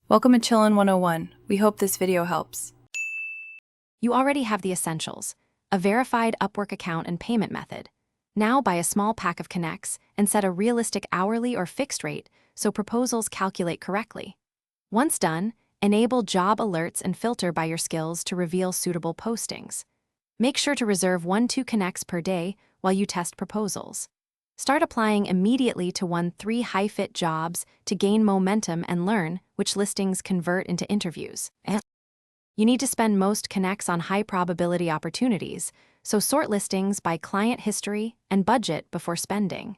Welcome to Chillin' 101. We hope this video helps. You already have the essentials: a verified Upwork account and payment method. Now buy a small pack of Connects and set a realistic hourly or fixed rate so proposals calculate correctly. Once done, enable job alerts and filter by your skills to reveal suitable postings. Make sure to reserve 1-2 Connects per day while you test proposals. Start applying immediately to 1-3 high-fit jobs to gain momentum and learn which listings convert into interviews. You need to spend most Connects on high-probability opportunities, so sort listings by client history and budget before spending.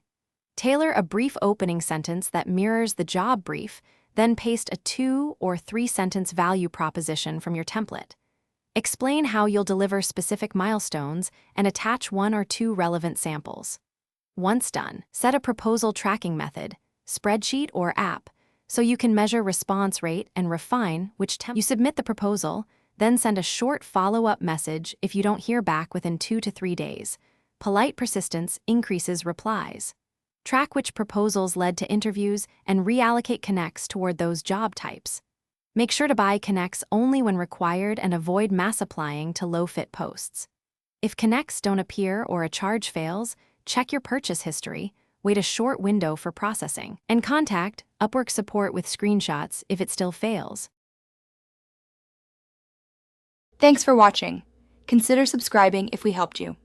Tailor a brief opening sentence that mirrors the job brief, then paste a 2- or 3-sentence value proposition from your template. Explain how you'll deliver specific milestones and attach 1 or 2 relevant samples. Once done, set a proposal tracking method, spreadsheet or app, so you can measure response rate and refine which template. You submit the proposal, then send a short follow-up message if you don't hear back within 2 to 3 days. Polite persistence increases replies. Track which proposals led to interviews and reallocate Connects toward those job types. Make sure to buy Connects only when required and avoid mass applying to low-fit posts. If Connects don't appear or a charge fails, check your purchase history, wait a short window for processing, and contact Upwork support with screenshots if it still fails. Thanks for watching. Consider subscribing if we helped you.